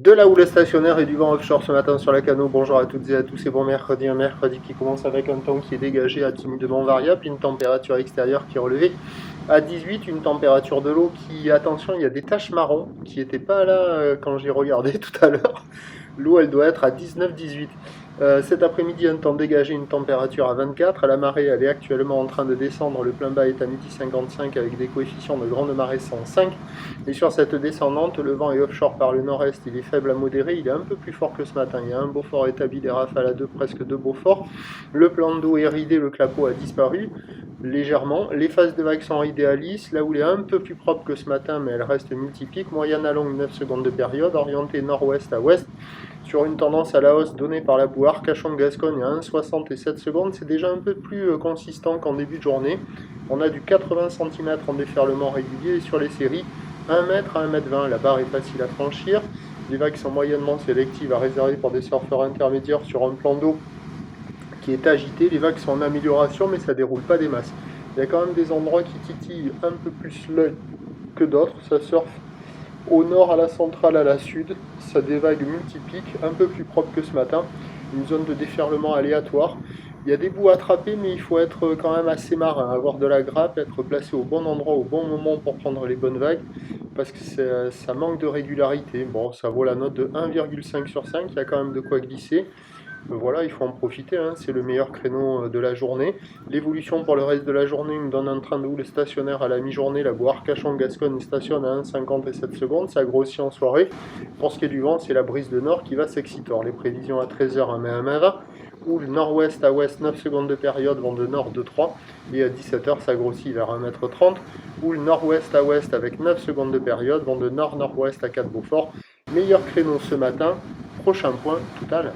De la houle stationnaire et du vent offshore ce matin sur la Cano. Bonjour à toutes et à tous et bon mercredi. Un mercredi qui commence avec un temps qui est dégagé à timidement variable, une température extérieure qui est relevée à 18, une température de l'eau qui, attention, il y a des taches marron qui n'étaient pas là quand j'ai regardé tout à l'heure. L'eau, elle doit être à 19-18. Cet après-midi, un temps dégagé, une température à 24. La marée, elle est actuellement en train de descendre. Le plein bas est à 12h55 avec des coefficients de grande marée 105. Et sur cette descendante, le vent est offshore par le nord-est. Il est faible à modéré. Il est un peu plus fort que ce matin. Il y a un Beaufort établi, des rafales à 2, presque 2 Beaufort. Le plan d'eau est ridé, le clapot a disparu légèrement. Les phases de vagues sont idéalistes. La houle est un peu plus propre que ce matin, mais elle reste multipique. Moyenne à longue, 9 secondes de période, orientée nord-ouest à ouest, sur une tendance à la hausse donnée par la boue Arcachon-Gascogne à 1,67 secondes. C'est déjà un peu plus consistant qu'en début de journée. On a du 80 cm en déferlement régulier et sur les séries, 1 mètre à 1,20 m. La barre est facile à franchir. Les vagues sont moyennement sélectives à réserver pour des surfeurs intermédiaires sur un plan d'eau qui est agité. Les vagues sont en amélioration, mais ça déroule pas des masses. Il y a quand même des endroits qui titillent un peu plus l'œil que d'autres. Ça surfe au nord, à la centrale, à la sud. Ça a des vagues multipiques, un peu plus propres que ce matin. Une zone de déferlement aléatoire. Il y a des bouts à attraper, mais il faut être quand même assez marin, avoir de la grappe, être placé au bon endroit, au bon moment pour prendre les bonnes vagues, parce que ça manque de régularité. Bon, ça vaut la note de 1,5 sur 5, il y a quand même de quoi glisser. Voilà, il faut en profiter, hein, c'est le meilleur créneau de la journée. L'évolution pour le reste de la journée me donne un train de houle stationnaire à la mi-journée. La boue Arcachon-Gascogne stationne à 1,57 secondes, ça grossit en soirée. Pour ce qui est du vent, c'est la brise de nord qui va s'excitor. Les prévisions à 13h, 1 mai, 1 mai 20. Houle nord-ouest à ouest, 9 secondes de période, vent de nord de 3. Et à 17h, ça grossit vers 1,30 m. Houle nord-ouest à ouest avec 9 secondes de période, vent de nord-nord-ouest à 4 Beaufort. Meilleur créneau ce matin. Prochain point tout à l'heure.